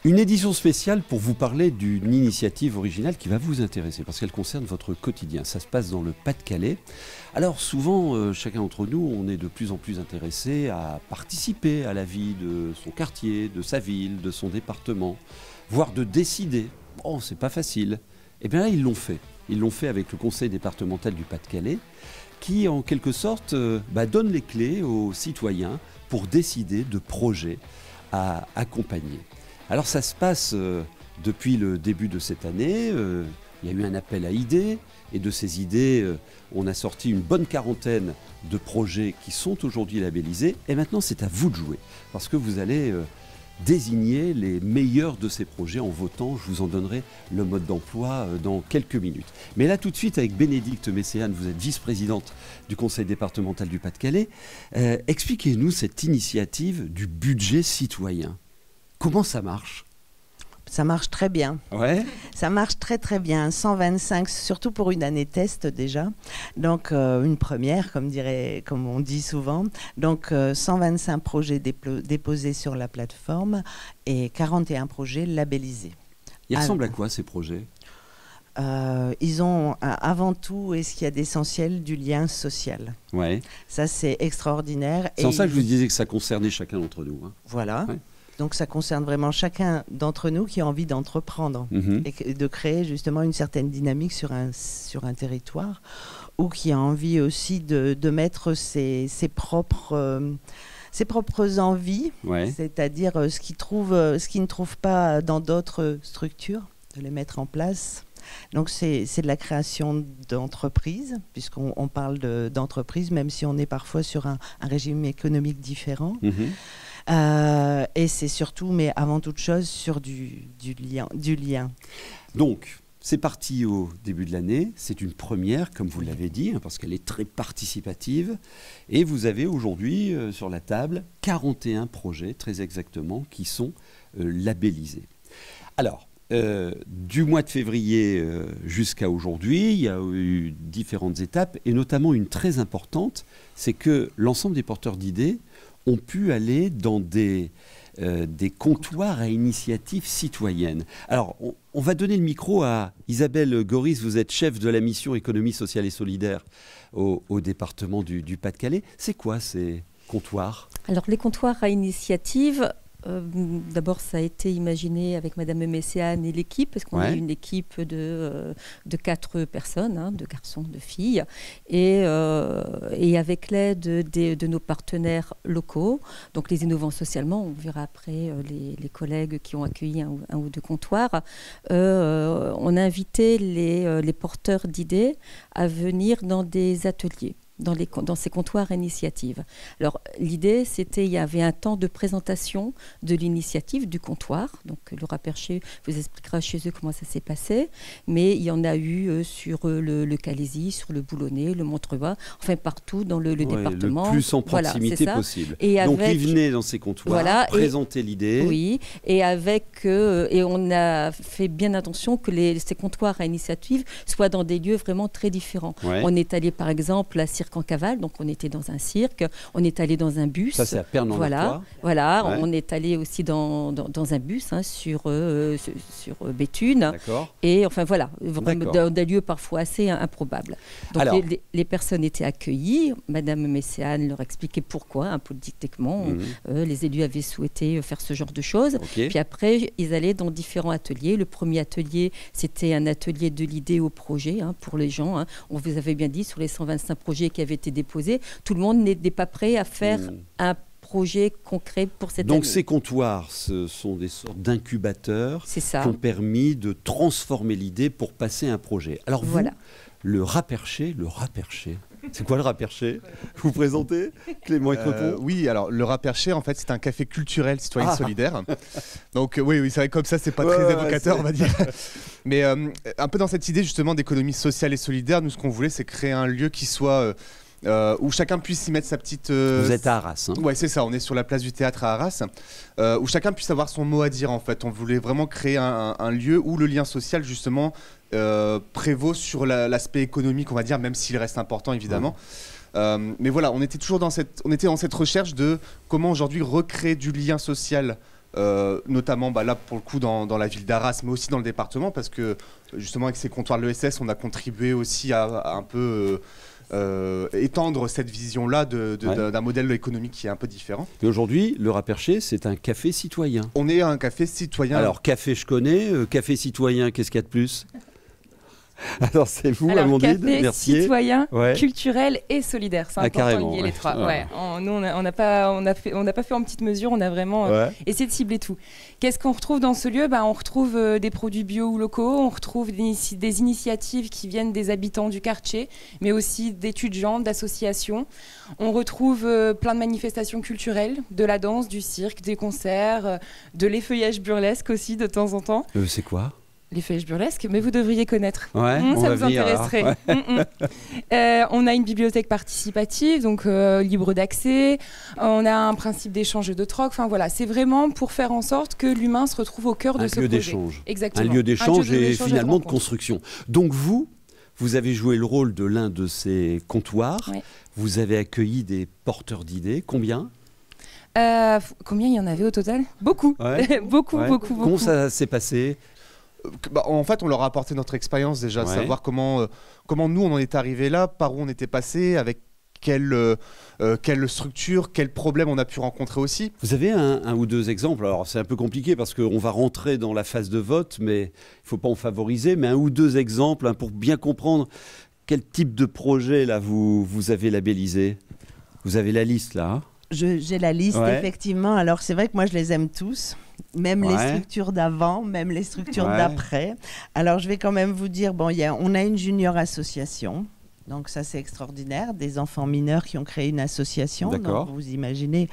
Une édition spéciale pour vous parler d'une initiative originale qui va vous intéresser parce qu'elle concerne votre quotidien. Ça se passe dans le Pas-de-Calais. Alors souvent, chacun d'entre nous, on est de plus en plus intéressé à participer à la vie de son quartier, de sa ville, de son département, voire de décider. Oh, c'est pas facile. Eh bien là, ils l'ont fait. Ils l'ont fait avec le conseil départemental du Pas-de-Calais qui, en quelque sorte, donne les clés aux citoyens pour décider de projets à accompagner. Alors ça se passe depuis le début de cette année, il y a eu un appel à idées, et de ces idées, on a sorti une bonne quarantaine de projets qui sont aujourd'hui labellisés, et maintenant c'est à vous de jouer, parce que vous allez désigner les meilleurs de ces projets en votant. Je vous en donnerai le mode d'emploi dans quelques minutes. Mais là tout de suite avec Bénédicte Messéane, vous êtes vice-présidente du conseil départemental du Pas-de-Calais, expliquez-nous cette initiative du budget citoyen. Comment ça marche ? Ça marche très bien. Ouais. Ça marche très très bien. 125, surtout pour une année test déjà. Donc une première, comme on dit souvent. Donc 125 projets déposés sur la plateforme et 41 projets labellisés. Ils ressemblent à quoi ces projets ? Ils ont avant tout, et ce qu'il y a d'essentiel, du lien social. Ouais. Ça c'est extraordinaire. C'est en ça que je vous disais que ça concernait chacun d'entre nous. Hein. Voilà. Ouais. Donc ça concerne vraiment chacun d'entre nous qui a envie d'entreprendre et de créer justement une certaine dynamique sur un territoire, ou qui a envie aussi de mettre ses propres envies, c'est-à-dire ce qu'il ne trouve pas dans d'autres structures, de les mettre en place. Donc c'est de la création d'entreprises, puisqu'on parle d'entreprise, même si on est parfois sur un régime économique différent. Et c'est surtout, mais avant toute chose, sur du lien. Donc, c'est parti au début de l'année. C'est une première, comme vous l'avez dit, parce qu'elle est très participative. Et vous avez aujourd'hui sur la table 41 projets, très exactement, qui sont labellisés. Alors, du mois de février jusqu'à aujourd'hui, il y a eu différentes étapes, et notamment une très importante, c'est que l'ensemble des porteurs d'idées ont pu aller dans des comptoirs à initiative citoyenne. Alors, on va donner le micro à Isabelle Goris, vous êtes chef de la mission économie sociale et solidaire au département du Pas-de-Calais. C'est quoi ces comptoirs ? Alors, les comptoirs à initiative... d'abord, ça a été imaginé avec Madame Messéane et l'équipe, parce qu'on est une équipe de 4 personnes, de garçons, de filles, et avec l'aide de nos partenaires locaux, donc les innovants socialement, on verra après les collègues qui ont accueilli un ou deux comptoirs, on a invité les porteurs d'idées à venir dans des ateliers. Dans ces comptoirs initiatives. Alors, l'idée, c'était, il y avait un temps de présentation de l'initiative du comptoir. Donc, Laura Percher vous expliquera chez eux comment ça s'est passé. Mais il y en a eu sur le Calaisis, sur le Boulonnais, le Montreuil, enfin partout dans le département. Le plus en proximité possible. Et donc, ils venaient dans ces comptoirs, présenter l'idée. Oui, et on a fait bien attention que ces comptoirs à initiative soient dans des lieux vraiment très différents. Ouais. On est allé, par exemple, à en cavale, donc on était dans un cirque, on est allé dans un bus. Ça, c'est à Pernes-en-Artois. Voilà. Ouais. On est allé aussi dans un bus sur Béthune. D'accord. Et enfin voilà, vraiment dans des lieux parfois assez improbables. Donc les personnes étaient accueillies. Madame Messéane leur expliquait pourquoi, politiquement, les élus avaient souhaité faire ce genre de choses. Okay. Puis après, ils allaient dans différents ateliers. Le premier atelier, c'était un atelier de l'idée au projet pour les gens. On vous avait bien dit, sur les 125 projets qui avaient été déposés, tout le monde n'était pas prêt à faire un projet concret pour cette année. Donc ces comptoirs, ce sont des sortes d'incubateurs qui ont permis de transformer l'idée pour passer à un projet. Alors vous, le rat perché, c'est quoi le rat perché ? Vous présentez Clément Écrepont ? Oui, alors le rat perché, en fait, c'est un café culturel citoyen solidaire. Donc oui, c'est vrai, comme ça, c'est pas très évocateur, on va dire. Mais un peu dans cette idée justement d'économie sociale et solidaire, nous ce qu'on voulait, c'est créer un lieu qui soit où chacun puisse y mettre sa petite... Vous êtes à Arras. Ouais, c'est ça, on est sur la place du théâtre à Arras, où chacun puisse avoir son mot à dire en fait. On voulait vraiment créer un lieu où le lien social justement prévaut sur l'aspect économique, on va dire, même s'il reste important évidemment. Mais voilà, on était toujours dans cette recherche de comment aujourd'hui recréer du lien social notamment là pour le coup dans la ville d'Arras, mais aussi dans le département, parce que justement avec ces comptoirs de l'ESS, on a contribué aussi à un peu étendre cette vision-là d'un modèle économique qui est un peu différent. Et aujourd'hui, le Rat Perché, c'est un café citoyen. On est un café citoyen. Alors, café, je connais. Café citoyen, qu'est-ce qu'il y a de plus ? Alors, c'est vous, Amandine Café Mercier. citoyen, culturel et solidaire. C'est important de lier les trois. Ouais. Nous, on n'a pas fait en petite mesure, on a vraiment essayé de cibler tout. Qu'est-ce qu'on retrouve dans ce lieu ? On retrouve des produits bio ou locaux, on retrouve des initiatives qui viennent des habitants du quartier, mais aussi d'étudiants, d'associations. On retrouve plein de manifestations culturelles, de la danse, du cirque, des concerts, de l'effeuillage burlesque aussi de temps en temps. C'est quoi ? L'effeuillage burlesque, mais vous devriez connaître. Ouais, ça vous intéresserait. On a une bibliothèque participative, donc libre d'accès. On a un principe d'échange de troc. Enfin voilà, c'est vraiment pour faire en sorte que l'humain se retrouve au cœur de ce projet. Un lieu d'échange. Exactement. Un lieu d'échange et finalement de construction. Donc vous avez joué le rôle de l'un de ces comptoirs. Ouais. Vous avez accueilli des porteurs d'idées. Combien ? Combien il y en avait au total ? Beaucoup. Ouais. beaucoup. Comment ça s'est passé ? En fait, on leur a apporté notre expérience déjà, savoir comment nous on en est arrivé là, par où on était passé, avec quelle structure, quels problèmes on a pu rencontrer aussi. Vous avez un ou deux exemples ? Alors c'est un peu compliqué parce qu'on va rentrer dans la phase de vote, mais il ne faut pas en favoriser, mais un ou deux exemples pour bien comprendre quel type de projet là, vous avez labellisé. Vous avez la liste là, hein ? J'ai la liste, effectivement. Alors, c'est vrai que moi, je les aime tous, même les structures d'avant, même les structures d'après. Alors, je vais quand même vous dire, on a une junior association. Donc ça, c'est extraordinaire. Des enfants mineurs qui ont créé une association. D'accord. Donc, vous imaginez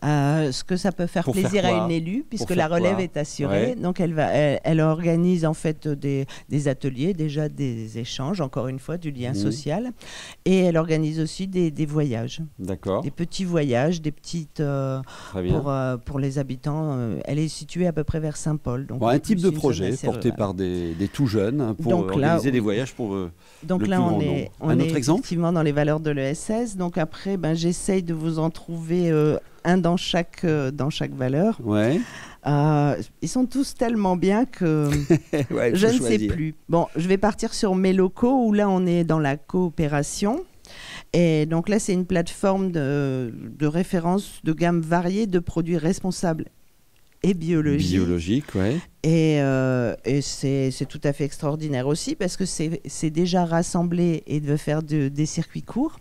ce que ça peut faire plaisir à une élue, puisque la relève est assurée. Donc, elle organise en fait des ateliers, déjà des échanges, encore une fois, du lien social. Et elle organise aussi des voyages. D'accord. Des petits voyages, des petites... pour les habitants. Elle est située à peu près vers Saint-Paul. Donc un type de projet porté par des tout jeunes pour organiser des voyages pour donc le là, plus grand nombre. On est effectivement dans les valeurs de l'ESS. Donc après, j'essaye de vous en trouver un dans chaque valeur. Ouais. Ils sont tous tellement bien que je ne sais plus. Bon, je vais partir sur mes locaux où là, on est dans la coopération. Et donc là, c'est une plateforme de référence de gamme variée de produits responsables et biologique, et c'est tout à fait extraordinaire aussi parce que c'est déjà rassemblé et de faire des circuits courts.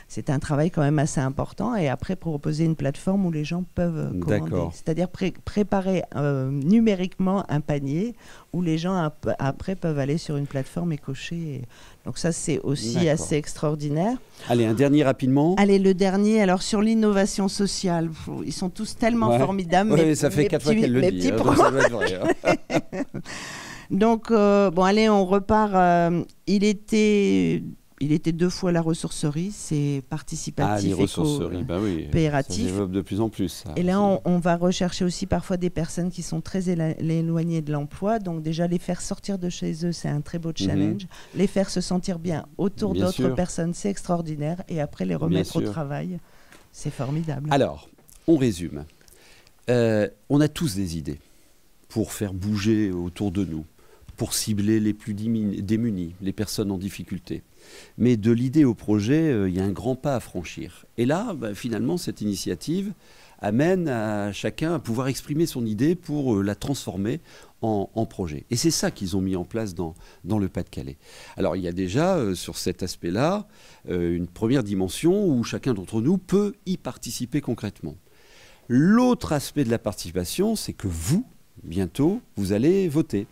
C'est un travail quand même assez important et après proposer une plateforme où les gens peuvent commander. C'est-à-dire préparer numériquement un panier où les gens après peuvent aller sur une plateforme et cocher. Donc ça, c'est aussi assez extraordinaire. Allez, un dernier rapidement. Allez, le dernier, alors sur l'innovation sociale, ils sont tous tellement formidables. Oui, ça fait 4 fois qu'elle le dit. Donc ça doit être vrai. Donc, allez, on repart. Il était 2 fois la ressourcerie, c'est participatif, les ressourceries, coopératif. Ça se développe de plus en plus. Ça, et là, on va rechercher aussi parfois des personnes qui sont très éloignées de l'emploi. Donc déjà, les faire sortir de chez eux, c'est un très beau challenge. Les faire se sentir bien autour d'autres personnes, c'est extraordinaire. Et après, les remettre au travail, c'est formidable. Alors, on résume. On a tous des idées pour faire bouger autour de nous, pour cibler les plus démunis, les personnes en difficulté. Mais de l'idée au projet, il y a un grand pas à franchir. Et là, finalement, cette initiative amène à chacun à pouvoir exprimer son idée pour la transformer en projet. Et c'est ça qu'ils ont mis en place dans le Pas-de-Calais. Alors, il y a déjà, sur cet aspect-là, une première dimension où chacun d'entre nous peut y participer concrètement. L'autre aspect de la participation, c'est que vous, bientôt, vous allez voter.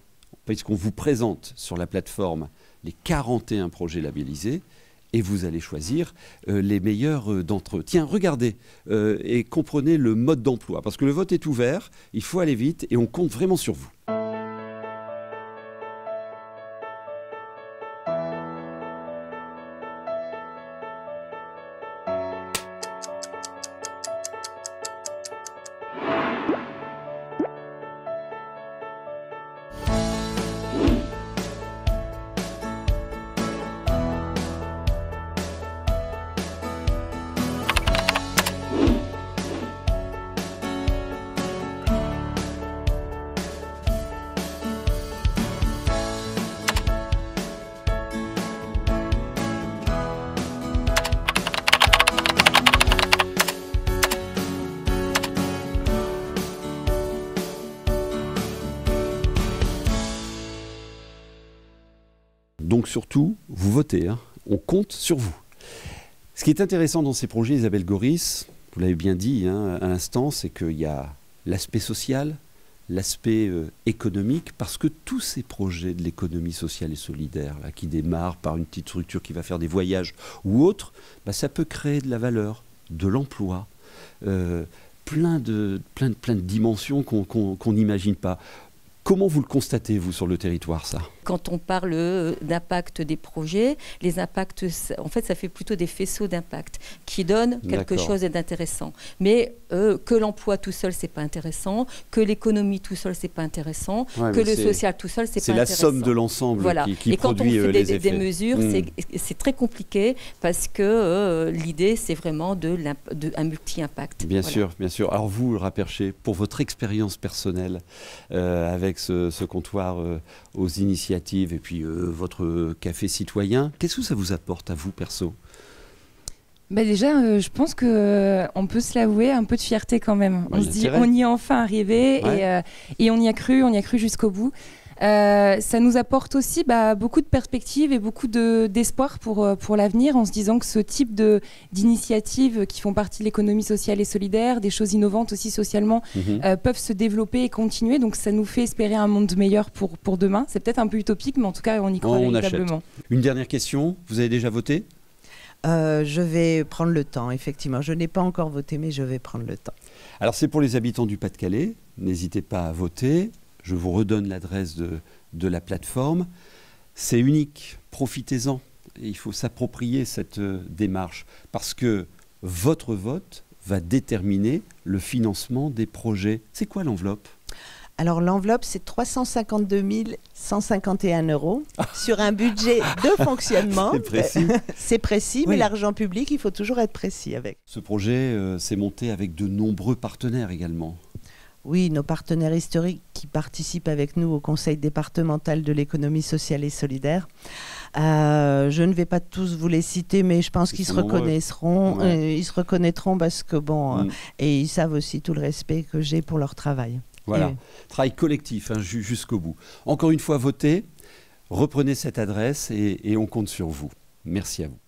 Puisqu'on vous présente sur la plateforme les 41 projets labellisés et vous allez choisir les meilleurs d'entre eux. Tiens, regardez et comprenez le mode d'emploi, parce que le vote est ouvert, il faut aller vite et on compte vraiment sur vous. Donc surtout, vous votez, hein. On compte sur vous. Ce qui est intéressant dans ces projets, Isabelle Goris, vous l'avez bien dit hein, à l'instant, c'est qu'il y a l'aspect social, l'aspect économique, parce que tous ces projets de l'économie sociale et solidaire, là, qui démarrent par une petite structure qui va faire des voyages ou autre, bah, ça peut créer de la valeur, de l'emploi, plein de dimensions qu'on n'imagine pas. Comment vous le constatez, vous, sur le territoire, ça ? Quand on parle d'impact des projets, les impacts, en fait, ça fait plutôt des faisceaux d'impact qui donnent quelque chose d'intéressant. Mais que l'emploi tout seul, c'est pas intéressant, que l'économie tout seul, c'est pas intéressant, que le social tout seul, c'est pas intéressant. C'est la somme de l'ensemble qui produit les effets. Et quand on fait des mesures, c'est très compliqué parce que l'idée, c'est vraiment un multi-impact. Bien sûr, bien sûr. Alors vous, Rapercher, pour votre expérience personnelle avec ce comptoir aux initiatives et puis votre café citoyen, qu'est-ce que ça vous apporte à vous, perso ? Bah déjà, je pense qu'on peut se l'avouer, un peu de fierté quand même. On se dit, on y est enfin arrivé et on y a cru jusqu'au bout. Ça nous apporte aussi beaucoup de perspectives et beaucoup d'espoir pour l'avenir, en se disant que ce type d'initiatives qui font partie de l'économie sociale et solidaire, des choses innovantes aussi socialement, peuvent se développer et continuer. Donc ça nous fait espérer un monde meilleur pour demain. C'est peut-être un peu utopique, mais en tout cas, on y croit véritablement. Une dernière question, vous avez déjà voté ? Je vais prendre le temps, effectivement. Je n'ai pas encore voté, mais je vais prendre le temps. Alors c'est pour les habitants du Pas-de-Calais. N'hésitez pas à voter. Je vous redonne l'adresse de la plateforme. C'est unique, profitez-en. Et il faut s'approprier cette démarche parce que votre vote va déterminer le financement des projets. C'est quoi l'enveloppe ? Alors l'enveloppe, c'est 352 151 € sur un budget de fonctionnement. C'est précis. C'est précis, mais l'argent public, il faut toujours être précis avec. Ce projet s'est monté avec de nombreux partenaires également. Oui, nos partenaires historiques qui participent avec nous au Conseil départemental de l'économie sociale et solidaire. Je ne vais pas tous vous les citer, mais je pense qu'ils se reconnaîtront. Ils se reconnaîtront parce que et ils savent aussi tout le respect que j'ai pour leur travail. Voilà, travail collectif jusqu'au bout. Encore une fois, votez, reprenez cette adresse et on compte sur vous. Merci à vous.